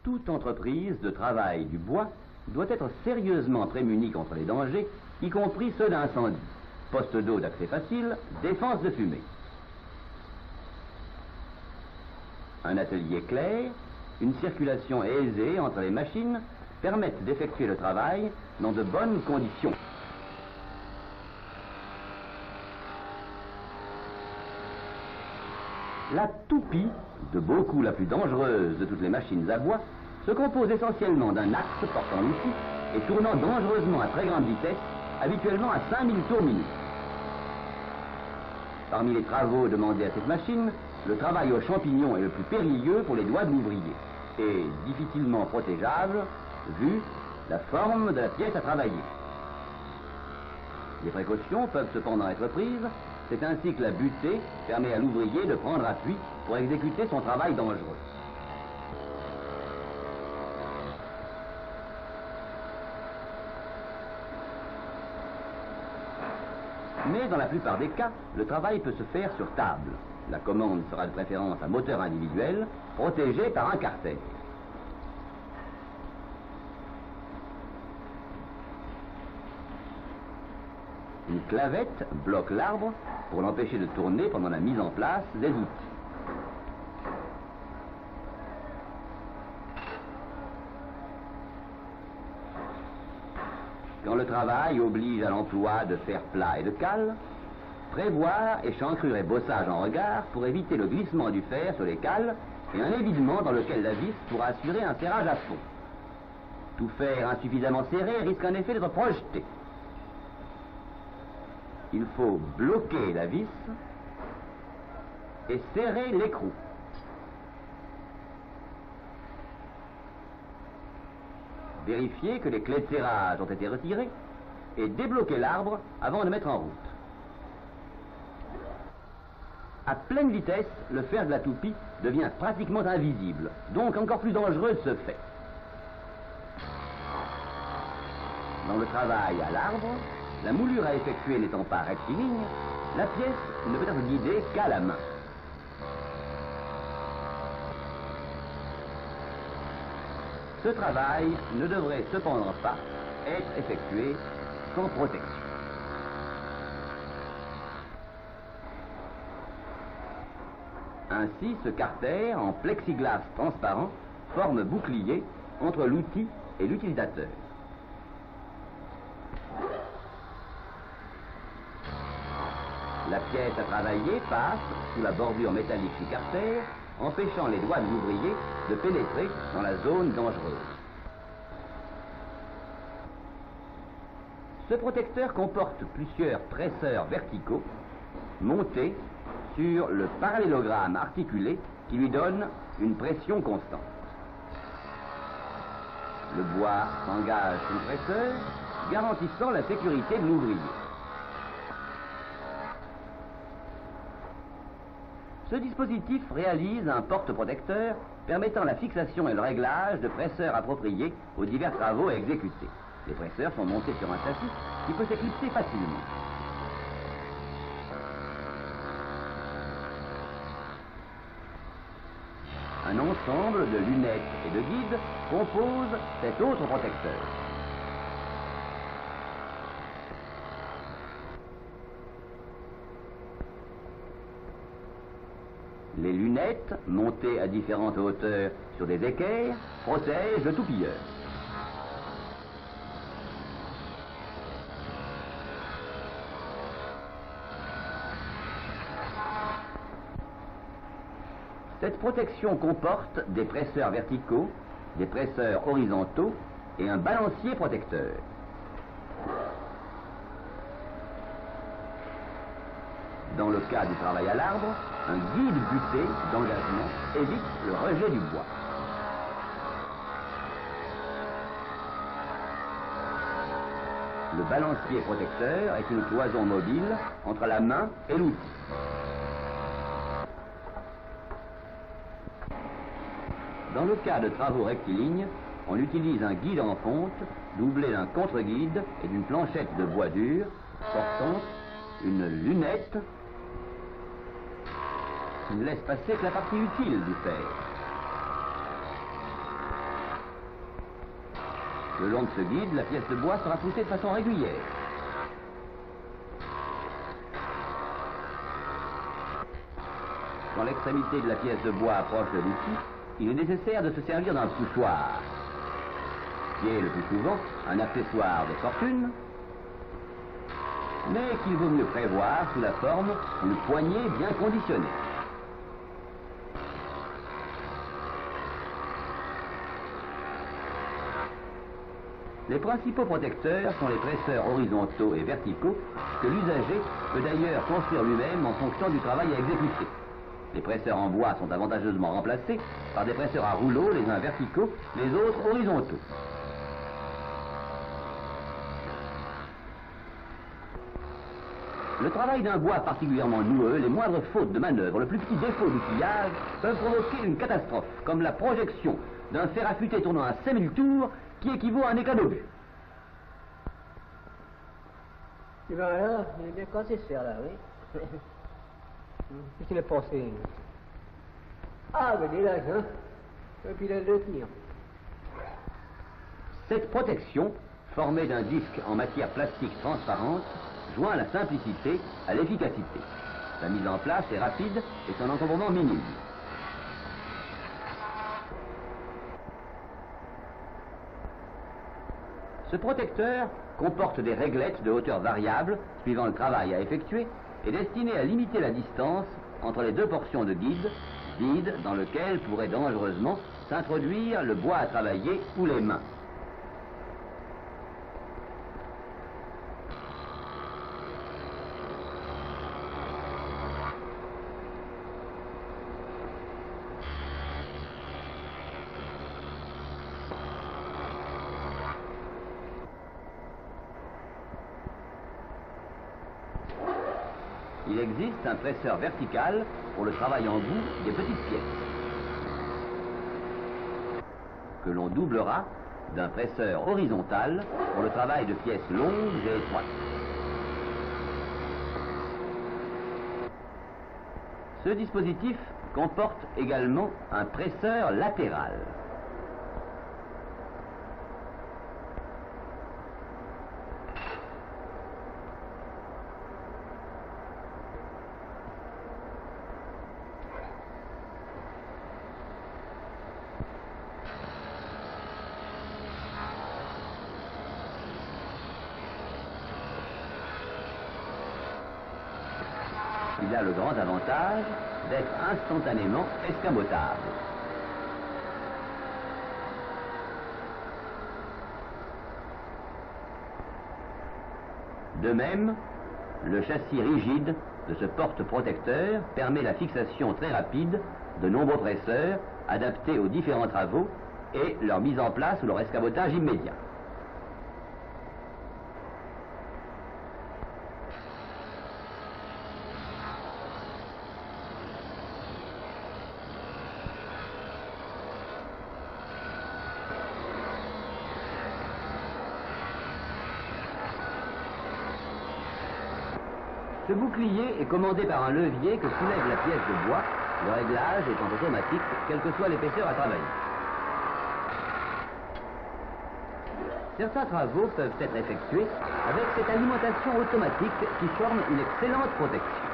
Toute entreprise de travail du bois doit être sérieusement prémunie contre les dangers, y compris ceux d'incendie, poste d'eau d'accès facile, défense de fumée. Un atelier clair, une circulation aisée entre les machines permettent d'effectuer le travail dans de bonnes conditions. La toupie, de beaucoup la plus dangereuse de toutes les machines à bois, se compose essentiellement d'un axe portant l'outil et tournant dangereusement à très grande vitesse, habituellement à 5000 tours minute. Parmi les travaux demandés à cette machine, le travail aux champignons est le plus périlleux pour les doigts de l'ouvrier et difficilement protégeable vu la forme de la pièce à travailler. Des précautions peuvent cependant être prises. C'est ainsi que la butée permet à l'ouvrier de prendre appui pour exécuter son travail dangereux. Mais dans la plupart des cas, le travail peut se faire sur table. La commande sera de préférence à moteur individuel, protégé par un carter. Une clavette bloque l'arbre pour l'empêcher de tourner pendant la mise en place des outils. Quand le travail oblige à l'emploi de fer plat et de cale, prévoir échancrure et bossage en regard pour éviter le glissement du fer sur les cales et un évidement dans lequel la vis pourra assurer un serrage à fond. Tout fer insuffisamment serré risque en effet d'être projeté. Il faut bloquer la vis et serrer l'écrou. Vérifier que les clés de serrage ont été retirées et débloquer l'arbre avant de mettre en route. À pleine vitesse, le fer de la toupie devient pratiquement invisible, donc encore plus dangereux de ce fait. Dans le travail à l'arbre, la moulure à effectuer n'étant pas rectiligne, la pièce ne peut être guidée qu'à la main. Ce travail ne devrait cependant pas être effectué sans protection. Ainsi, ce carter en plexiglas transparent forme bouclier entre l'outil et l'utilisateur. La pièce à travailler passe sous la bordure métallique du carter, empêchant les doigts de l'ouvrier de pénétrer dans la zone dangereuse. Ce protecteur comporte plusieurs presseurs verticaux montés sur le parallélogramme articulé qui lui donne une pression constante. Le bois s'engage sous le presseur, garantissant la sécurité de l'ouvrier. Ce dispositif réalise un porte-protecteur permettant la fixation et le réglage de presseurs appropriés aux divers travaux à exécuter. Les presseurs sont montés sur un châssis qui peut s'éclipser facilement. Un ensemble de lunettes et de guides compose cet autre protecteur. Les lunettes, montées à différentes hauteurs sur des équerres, protègent le toupilleur. Cette protection comporte des presseurs verticaux, des presseurs horizontaux et un balancier protecteur. Dans le cas du travail à l'arbre, un guide buté d'engagement évite le rejet du bois. Le balancier protecteur est une cloison mobile entre la main et l'outil. Dans le cas de travaux rectilignes, on utilise un guide en fonte doublé d'un contre-guide et d'une planchette de bois dur portant une lunette qui ne laisse passer que la partie utile du fer. Le long de ce guide, la pièce de bois sera poussée de façon régulière. Quand l'extrémité de la pièce de bois approche de l'outil, il est nécessaire de se servir d'un poussoir, qui est le plus souvent un accessoire de fortune, mais qu'il vaut mieux prévoir sous la forme d'une poignée bien conditionnée. Les principaux protecteurs sont les presseurs horizontaux et verticaux que l'usager peut d'ailleurs construire lui-même en fonction du travail à exécuter. Les presseurs en bois sont avantageusement remplacés par des presseurs à rouleau, les uns verticaux, les autres horizontaux. Le travail d'un bois particulièrement noueux, les moindres fautes de manœuvre, le plus petit défaut d'outillage peuvent provoquer une catastrophe, comme la projection d'un fer affûté tournant à 5000 tours qui équivaut à un éclat d'obus. Et bien là, il est bien cassé ce fer-là, oui. Qu'est-ce qu'il est passé? Ah, mais il est là, hein. Et puis il a le tenir. Cette protection, formée d'un disque en matière plastique transparente, joint la simplicité à l'efficacité. Sa mise en place est rapide et son encombrement minime. Ce protecteur comporte des réglettes de hauteur variable suivant le travail à effectuer et destiné à limiter la distance entre les deux portions de guide, vide dans lequel pourrait dangereusement s'introduire le bois à travailler ou les mains. Il existe un presseur vertical pour le travail en bout des petites pièces, que l'on doublera d'un presseur horizontal pour le travail de pièces longues et étroites. Ce dispositif comporte également un presseur latéral. Il a le grand avantage d'être instantanément escamotable. De même, le châssis rigide de ce porte-protecteur permet la fixation très rapide de nombreux presseurs adaptés aux différents travaux et leur mise en place ou leur escamotage immédiat. Ce bouclier est commandé par un levier que soulève la pièce de bois, le réglage étant automatique, quelle que soit l'épaisseur à travailler. Certains travaux peuvent être effectués avec cette alimentation automatique qui forme une excellente protection.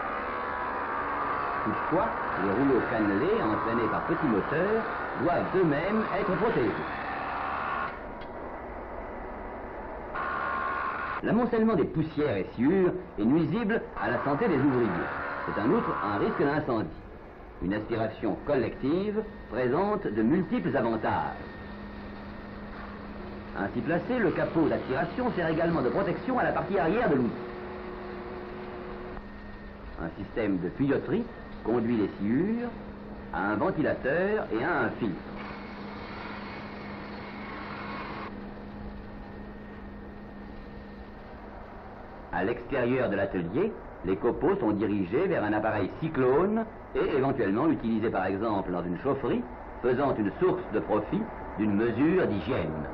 Toutefois, les rouleaux cannelés entraînés par petits moteurs doivent eux-mêmes être protégés. L'amoncellement des poussières et sciures est nuisible à la santé des ouvriers. C'est en outre un risque d'incendie. Une aspiration collective présente de multiples avantages. Ainsi placé, le capot d'aspiration sert également de protection à la partie arrière de l'outil. Un système de tuyauterie conduit les sciures à un ventilateur et à un filtre. À l'extérieur de l'atelier, les copeaux sont dirigés vers un appareil cyclone et éventuellement utilisés par exemple dans une chaufferie, faisant une source de profit d'une mesure d'hygiène.